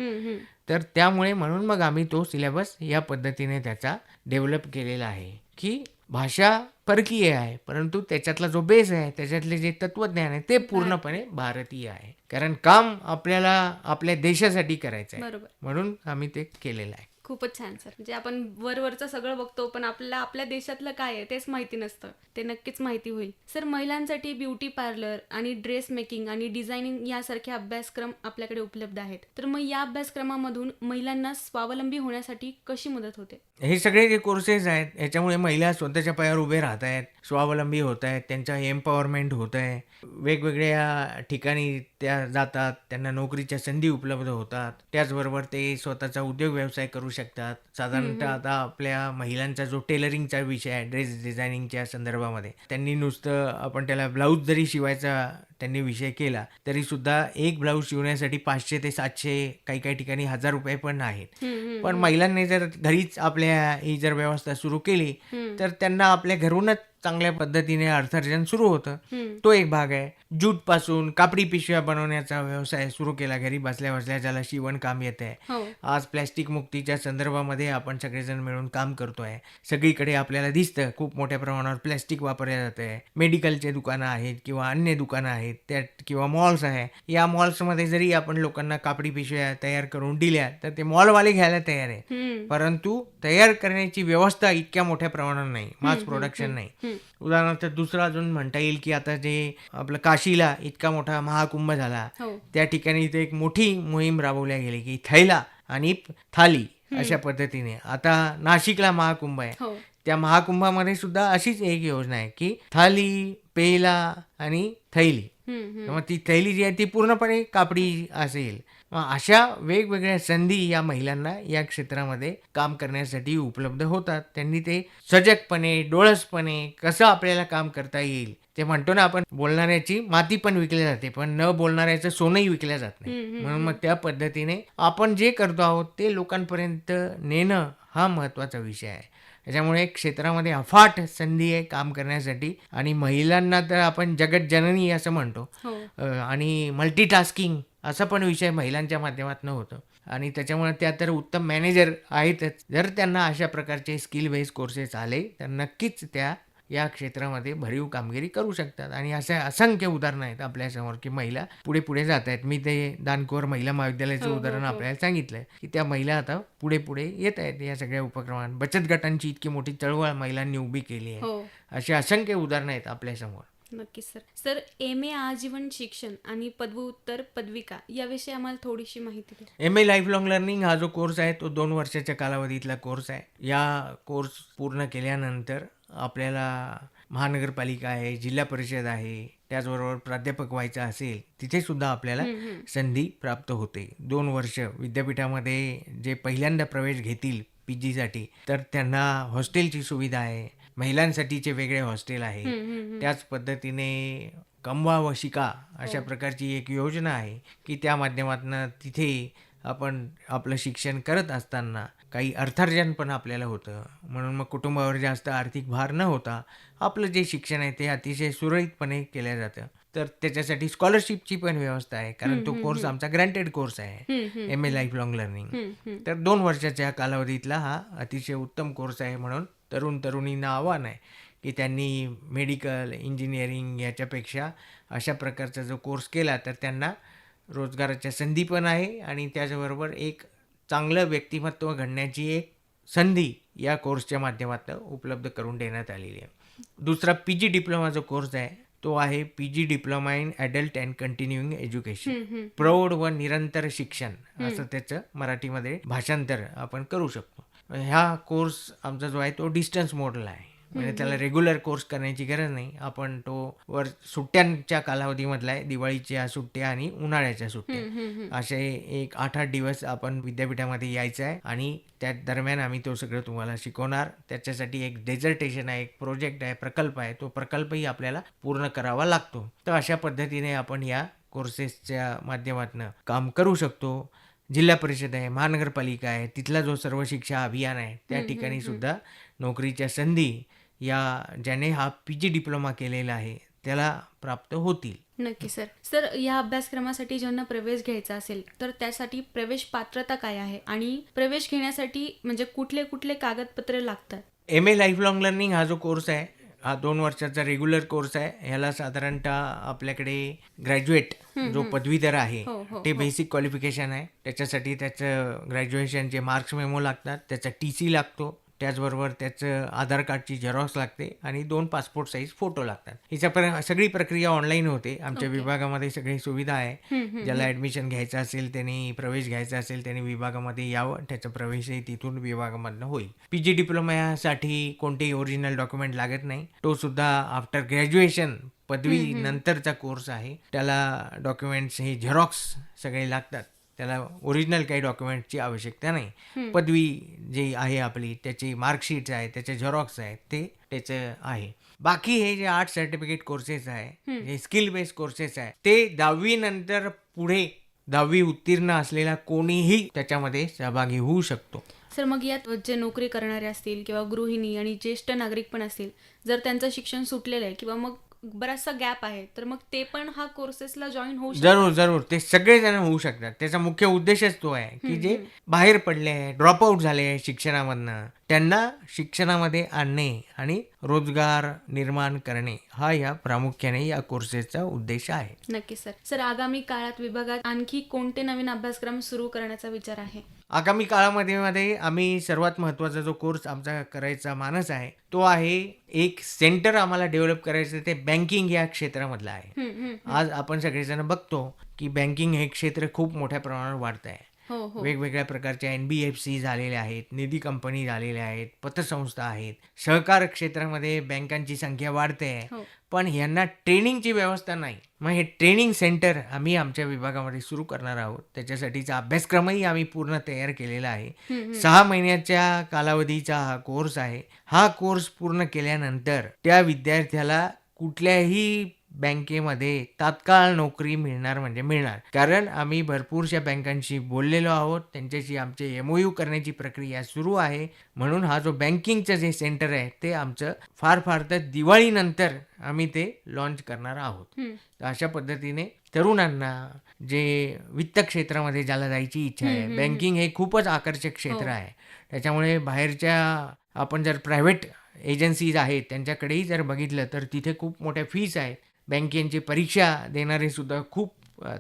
तर त्यामुळे म्हणून मग आम्ही तो सिलेबस या पद्धतीने त्याचा डेव्हलप केलेला आहे की भाषा परकीय आहे परंतु त्याच्यातला जो बेस आहे, त्याच्यातले जे तत्वज्ञान आहे ते पूर्णपणे भारतीय आहे. कारण काम आपल्याला आपल्या देशासाठी करायचं आहे म्हणून आम्ही ते केलेलं आहे. खूपच छान सर. म्हणजे आपण वरवरचं सगळं बघतो पण आपल्याला आपल्या देशातलं काय आहे तेच माहिती नसतं. ते नक्कीच माहिती होईल. सर, महिलांसाठी ब्युटी पार्लर आणि ड्रेस मेकिंग आणि डिझायनिंग यासारखे अभ्यासक्रम आपल्याकडे उपलब्ध आहेत. तर मग या अभ्यासक्रमामधून महिलांना स्वावलंबी होण्यासाठी कशी मदत होते? हे सगळे जे कोर्सेस आहेत याच्यामुळे महिला स्वतःच्या पायावर उभे राहत आहेत, स्वावलंबी होत आहेत, त्यांचं एम्पॉवरमेंट होत आहे. वेगवेगळ्या ठिकाणी त्या जातात, त्यांना नोकरीच्या संधी उपलब्ध होतात. त्याचबरोबर ते स्वतःचा उद्योग व्यवसाय करू शकतात. साधारणतः आता आपल्या महिलांचा जो टेलरिंगचा विषय आहे ड्रेस डिझायनिंगच्या संदर्भामध्ये, त्यांनी नुसतं आपण त्याला ब्लाऊज जरी शिवायचा त्यांनी विषय केला तरी सुद्धा एक ब्लाऊज शिवण्यासाठी 500 ते 700 काही ठिकाणी 1,000 रुपये पण आहेत. पण महिलांनी जर घरीच आपल्या ही जर व्यवस्था सुरू केली तर त्यांना आपल्या घरूनच चांगल्या पद्धतीने अर्थार्जन सुरू होतं. तो एक भाग आहे. ज्यूट पासून कापडी पिशव्या बनवण्याचा व्यवसाय सुरू केला घरी बसल्या बसल्या, ज्याला शिवण काम येत आहे. आज प्लॅस्टिक मुक्तीच्या संदर्भामध्ये आपण सगळेजण मिळून काम करतोय. सगळीकडे आपल्याला दिसतं खूप मोठ्या प्रमाणावर प्लॅस्टिक वापरले जाते. मेडिकलचे दुकानं आहेत किंवा अन्य दुकानं आहेत त्या किंवा मॉल्स आहे. या मॉल्समध्ये जरी आपण लोकांना कापडी पिशव्या तयार करून दिल्या तर ते मॉलवाले घ्यायला तयार आहे, परंतु तयार करण्याची व्यवस्था इतक्या मोठ्या प्रमाणावर नाही, मास प्रोडक्शन नाही. उदाहरणार्थ दुसरं अजून म्हणता येईल की आता जे आपलं काशीला इतका मोठा महाकुंभ झाला त्या ठिकाणी इथे एक मोठी मोहीम राबवल्या गेली की थैला आणि थाली अशा पद्धतीने. आता नाशिकला महाकुंभ आहे. हो. त्या महाकुंभामध्ये सुद्धा अशीच एक योजना आहे की थाली, पेला आणि थैली. मग ती थैली जी आहे ती पूर्णपणे कापडी असेल. मग अशा वेगवेगळ्या संधी या महिलांना या क्षेत्रामध्ये काम करण्यासाठी उपलब्ध होतात. त्यांनी ते सजगपणे, डोळसपणे कसं आपल्याला काम करता येईल, ते म्हणतो ना आपण, बोलणाऱ्याची माती पण विकली जाते, पण न बोलणाऱ्याचं सोनंही विकलं जात नाही. म्हणून मग त्या पद्धतीने आपण जे करतो आहोत ते लोकांपर्यंत नेणं हा महत्त्वाचा विषय आहे. त्याच्यामुळे क्षेत्रामध्ये अफाट संधी आहे काम करण्यासाठी. आणि महिलांना तर आपण जगत जननी असं म्हणतो. हो. आणि मल्टीटास्किंग असा पण विषय महिलांच्या माध्यमातून होतो. आणि त्याच्यामुळे त्या तर उत्तम मॅनेजर आहेतच. जर त्यांना अशा प्रकारचे स्किल बेस्ड कोर्सेस आले तर नक्कीच त्या या क्षेत्रामध्ये भरीव कामगिरी करू शकतात. आणि असे असंख्य उदाहरणं आहेत आपल्यासमोर की महिला पुढे पुढे जात आहेत. मी ते दानकोर महिला महाविद्यालयाचं हो, उदाहरण हो. आपल्याला सांगितलं की त्या महिला आता पुढे पुढे येत आहेत या सगळ्या उपक्रमात. बचत गटांची इतकी मोठी चळवळ महिलांनी उभी केली आहे. हो. अशी असंख्य उदाहरणं आहेत आपल्यासमोर. नक्कीच सर. सर, MA आजीवन शिक्षण आणि पदव्युत्तर पदविका याविषयी आम्हाला थोडीशी माहिती द्या. MA लाईफ लॉंग लर्निंग हा जो कोर्स आहे तो 2 वर्षाच्या कालावधीतला कोर्स आहे. या कोर्स पूर्ण केल्यानंतर आपल्याला महानगरपालिका आहे, जिल्हा परिषद आहे, त्याचबरोबर प्राध्यापक व्हायचं असेल तिथे सुद्धा आपल्याला संधी प्राप्त होते. 2 वर्ष विद्यापीठामध्ये जे पहिल्यांदा प्रवेश घेतील PGसाठी तर त्यांना हॉस्टेलची सुविधा आहे. महिलांसाठीचे वेगळे हॉस्टेल आहे. त्याच पद्धतीने कमवा व शिका अशा प्रकारची एक योजना आहे की त्या माध्यमातून तिथे आपण आपलं शिक्षण करत असताना काही अर्थार्जन पण आपल्याला होतं. म्हणून मग कुटुंबावर जास्त आर्थिक भार न होता आपलं जे शिक्षण आहे ते अतिशय सुरळीतपणे केलं जातं. तर त्याच्यासाठी स्कॉलरशिपची पण व्यवस्था आहे, कारण तो कोर्स आमचा ग्रँटेड कोर्स आहे MA लाईफ लॉंग लर्निंग. तर 2 वर्षाच्या कालावधीतला हा अतिशय उत्तम कोर्स आहे. म्हणून तरुणींना आव्हान आहे की त्यांनी मेडिकल, इंजिनिअरिंग याच्यापेक्षा अशा प्रकारचा जो कोर्स केला तर त्यांना रोजगाराच्या संधी पण आहे आणि त्याचबरोबर एक चांगलं व्यक्तिमत्व घडण्याची एक संधी या कोर्सच्या माध्यमातून उपलब्ध करून देण्यात आलेली आहे. दुसरा PG डिप्लोमा जो कोर्स आहे तो आहे PG diploma in adult and कंटिन्युइंग education. प्रौढ व निरंतर शिक्षण असं त्याचं मराठीमध्ये भाषांतर आपण करू शकतो. ह्या कोर्स आमचा जो आहे तो डिस्टन्स मोडला आहे. म्हणजे त्याला रेग्युलर कोर्स करण्याची गरज नाही. आपण तो सुट्ट्यांच्या कालावधीमधला आहे, दिवाळीच्या सुट्ट्या आणि उन्हाळ्याच्या सुट्ट्या, असे एक 8-8 दिवस आपण विद्यापीठामध्ये यायचं आहे आणि त्या दरम्यान आम्ही तो सगळं तुम्हाला शिकवणार. त्याच्यासाठी एक डेझर्टेशन आहे, एक प्रोजेक्ट आहे, प्रकल्प आहे. तो प्रकल्पही आपल्याला पूर्ण करावा लागतो. तर अशा पद्धतीने आपण या कोर्सेसच्या माध्यमातून काम करू शकतो. जिल्हा परिषद आहे, महानगरपालिका आहे, तिथला जो सर्व शिक्षा अभियान आहे त्या ठिकाणी सुद्धा नोकरीच्या संधी या ज्याने हा PG डिप्लोमा केलेला आहे त्याला प्राप्त होतील. नक्की सर. सर, या अभ्यासक्रमासाठी ज्यांना प्रवेश घ्यायचा असेल तर त्यासाठी प्रवेश पात्रता काय आहे आणि प्रवेश घेण्यासाठी म्हणजे कुठले कुठले कागदपत्रे लागतात? MA लाईफ लॉंग लर्निंग हा जो कोर्स आहे हा 2 वर्षाचा रेग्युलर कोर्स आहे. ह्याला साधारणतः आपल्याकडे ग्रॅज्युएट जो पदवीधर आहे ते बेसिक क्वालिफिकेशन आहे. त्याच्यासाठी त्याचं ग्रॅज्युएशनचे मार्क्स मेमो लागतात, त्याचा TC लागतो, त्याचबरोबर त्याचं आधार कार्डची झेरॉक्स लागते आणि 2 पासपोर्ट साईज फोटो लागतात. हिच्या सगळी प्रक्रिया ऑनलाईन होते. आमच्या विभागामध्ये सगळी सुविधा आहे. ज्याला ॲडमिशन घ्यायचं असेल, त्यांनी प्रवेश घ्यायचा असेल, त्यांनी विभागामध्ये यावं. त्याचा प्रवेशही तिथून विभागामधनं होईल. PG डिप्लोमासाठी कोणतेही ओरिजिनल डॉक्युमेंट लागत नाही. तो सुद्धा आफ्टर ग्रॅज्युएशन पदवी नंतरचा कोर्स आहे. त्याला डॉक्युमेंट्स हे झेरॉक्स सगळे लागतात. त्याला ओरिजिनल काही डॉक्युमेंटची आवश्यकता नाही. पदवी जी आहे आपली त्याची मार्कशीट्स आहे, त्याचे झेरॉक्स आहेत, ते त्याचं आहे. बाकी हे जे 8 सर्टिफिकेट कोर्सेस आहे, हे स्किल बेस्ड कोर्सेस आहे, ते 10वी नंतर पुढे 10वी उत्तीर्ण असलेला कोणीही त्याच्यामध्ये सहभागी होऊ शकतो. सर, मग यात जे नोकरी करणारे असतील किंवा गृहिणी आणि ज्येष्ठ नागरिक पण असतील, जर त्यांचं शिक्षण सुटलेलं आहे किंवा मग बराचसा गॅप आहे तर मग ते पण हा कोर्सेसला जॉईन होऊ शकतात? जरूर ते सगळेजण होऊ शकतात. त्याचा मुख्य उद्देशच तो आहे की जे बाहेर पडले आहे, ड्रॉपआउट झाले आहे शिक्षणामधनं, त्यांना शिक्षणामध्ये आणणे आणि रोजगार निर्माण करणे हा या प्रामुख्याने या कोर्सेसचा उद्देश आहे. नक्की सर. सर, आगामी काळात विभागात आणखी कोणते नवीन अभ्यासक्रम सुरू करण्याचा विचार आहे? आगामी काळामध्ये आम्ही सर्वात महत्त्वाचा जो कोर्स आमचा करायचा मानस आहे तो आहे एक सेंटर आम्हाला डेव्हलप करायचं, ते बँकिंग या क्षेत्रामधलं आहे. आज आपण सगळेजण बघतो की बँकिंग हे क्षेत्र खूप मोठ्या प्रमाणावर वाढत आहे. हो हो वेगवेगळ्या प्रकारच्या NBFC झालेल्या आहेत, निधी कंपनी झालेल्या आहेत, पतसंस्था आहेत, सहकार क्षेत्रामध्ये बँकांची संख्या वाढते आहे. हो पण यांना ट्रेनिंगची व्यवस्था नाही. मग हे ट्रेनिंग सेंटर आम्ही आमच्या विभागामध्ये सुरू करणार आहोत. त्याच्यासाठीचा अभ्यासक्रमही आम्ही पूर्ण तयार केलेला आहे. 6 महिन्याच्या कालावधीचा हा कोर्स आहे. हा कोर्स पूर्ण केल्यानंतर त्या विद्यार्थ्याला कुठल्याही बँकेमध्ये तात्काळ नोकरी मिळणार म्हणजे मिळणार. कारण आम्ही भरपूरशा बँकांशी बोललेलो आहोत. त्यांच्याशी आमचे MOU करण्याची प्रक्रिया सुरू आहे. म्हणून हा जो बँकिंगचं जे सेंटर आहे ते आमचं फार तर दिवाळीनंतर आम्ही ते लॉन्च करणार आहोत. तर अशा पद्धतीने तरुणांना जे वित्त क्षेत्रामध्ये ज्याला जायची इच्छा आहे, बँकिंग हे खूपच आकर्षक क्षेत्र आहे. त्याच्यामुळे बाहेरच्या आपण जर प्रायव्हेट एजन्सीज आहेत त्यांच्याकडेही जर बघितलं तर तिथे खूप मोठ्या फीस आहेत. बँकेची परीक्षा देणारे सुद्धा खूप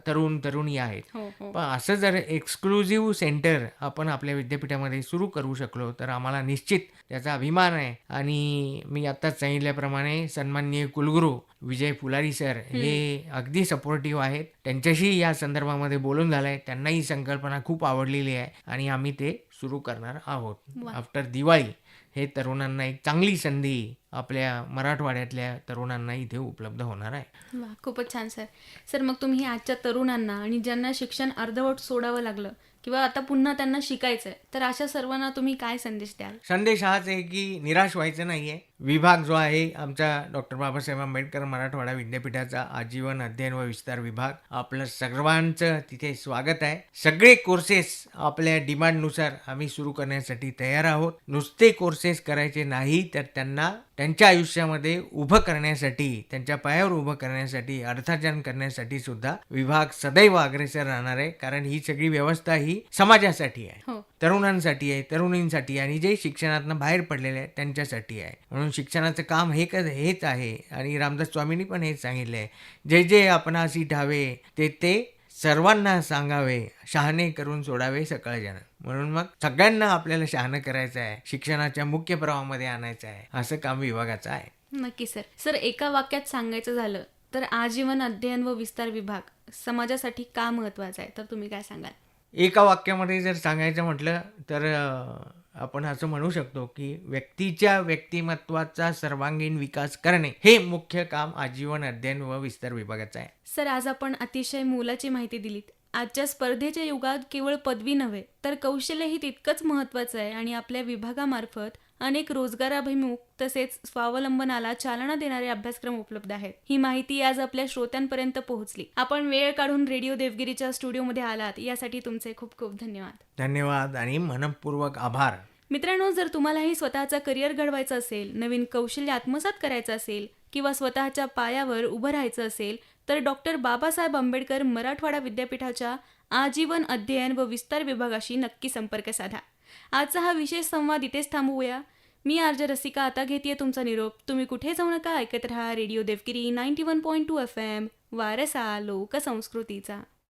तरुणी आहेत. हो हो पण असं जर एक्सक्लुझिव्ह सेंटर आपण आपल्या विद्यापीठामध्ये सुरू करू शकलो तर आम्हाला निश्चित त्याचा अभिमान आहे. आणि मी आत्ताच सांगितल्याप्रमाणे सन्माननीय कुलगुरू विजय फुलारी सर हे अगदी सपोर्टिव्ह आहेत. त्यांच्याशी या संदर्भामध्ये बोलून झालं आहे. त्यांनाही ही संकल्पना खूप आवडलेली आहे आणि आम्ही ते सुरू करणार आहोत. वा. आफ्टर दिवाळी हे तरुणांना एक चांगली संधी आपल्या मराठवाड्यातल्या तरुणांना इथे उपलब्ध होणार आहे. वा खूपच छान सर. सर मग तुम्ही आजच्या तरुणांना आणि ज्यांना शिक्षण अर्धवट सोडावं लागलं किंवा आता पुन्हा त्यांना शिकायचं आहे तर अशा सर्वांना तुम्ही काय संदेश द्याल? संदेश हाच आहे की निराश व्हायचं नाही आहे. विभाग जो आहे आमचा डॉक्टर बाबासाहेब आंबेडकर मराठवाडा विद्यापीठाचा आजीवन अध्ययन व विस्तार विभाग, आपलं सर्वांचं तिथे स्वागत आहे. सगळे कोर्सेस आपल्या डिमांडनुसार आम्ही सुरू करण्यासाठी तयार आहोत. नुसते कोर्सेस करायचे नाही तर त्यांना त्यांच्या आयुष्यामध्ये उभं करण्यासाठी, त्यांच्या पायावर उभं करण्यासाठी, अर्थार्जन करण्यासाठी सुद्धा विभाग सदैव अग्रेसर राहणार आहे. कारण ही सगळी व्यवस्था ही समाजासाठी आहे, हो तरुणांसाठी आहे, तरुणींसाठी आणि जे शिक्षणातनं बाहेर पडलेले आहेत त्यांच्यासाठी आहे. म्हणून शिक्षणाचं काम हेच आहे. आणि रामदास स्वामींनी पण हेच सांगितलं आहे, जे जे आपणासी ठावे ते ते सर्वांना सांगावे, शहाणे करून सोडावे सकळ जन. म्हणून मग सगळ्यांना आपल्याला शहाणं करायचं आहे, शिक्षणाच्या मुख्य प्रवाहामध्ये आणायचं आहे, असं काम विभागाचं आहे. नक्की सर. सर एका वाक्यात सांगायचं झालं तर आजीवन अध्ययन व विस्तार विभाग समाजासाठी का महत्वाचा आहे तर तुम्ही काय सांगाल? एका वाक्यामध्ये जर सांगायचं म्हटलं तर आपण असं म्हणू शकतो की व्यक्तीच्या व्यक्तिमत्वाचा सर्वांगीण विकास करणे हे मुख्य काम आजीवन अध्ययन व विस्तार विभागाचं आहे. सर आज आपण अतिशय मोलाची माहिती दिलीत. आजच्या स्पर्धेच्या युगात केवळ पदवी नव्हे तर कौशल्यही तितकंच महत्त्वाचं आहे आणि आपल्या विभागामार्फत अनेक रोजगाराभिमुख तसेच स्वावलंबनाला चालना देणारे अभ्यासक्रम उपलब्ध आहेत. ही माहिती आज आपल्या श्रोत्यांपर्यंत पोहोचली. आपण वेळ काढून रेडिओ देवगिरीच्या स्टुडिओमध्ये आलात यासाठी तुमचे खूप खूप धन्यवाद. धन्यवाद आणि मनपूर्वक आभार. मित्रांनो, जर तुम्हालाही स्वतःचं करिअर घडवायचं असेल, नवीन कौशल्य आत्मसात करायचं असेल किंवा स्वतःच्या पायावर उभं राहायचं असेल तर डॉक्टर बाबासाहेब आंबेडकर मराठवाडा विद्यापीठाच्या आजीवन अध्ययन व विस्तार विभागाशी नक्की संपर्क साधा. आजचा हा विशेष संवाद इथेच थांबवूया. मी आरजे रसिका आता घेतेय तुमचा निरोप. तुम्ही कुठे जाऊ नका, ऐकत राहा रेडिओ देवगिरी 91.2 FM वारसा लोकसंस्कृतीचा.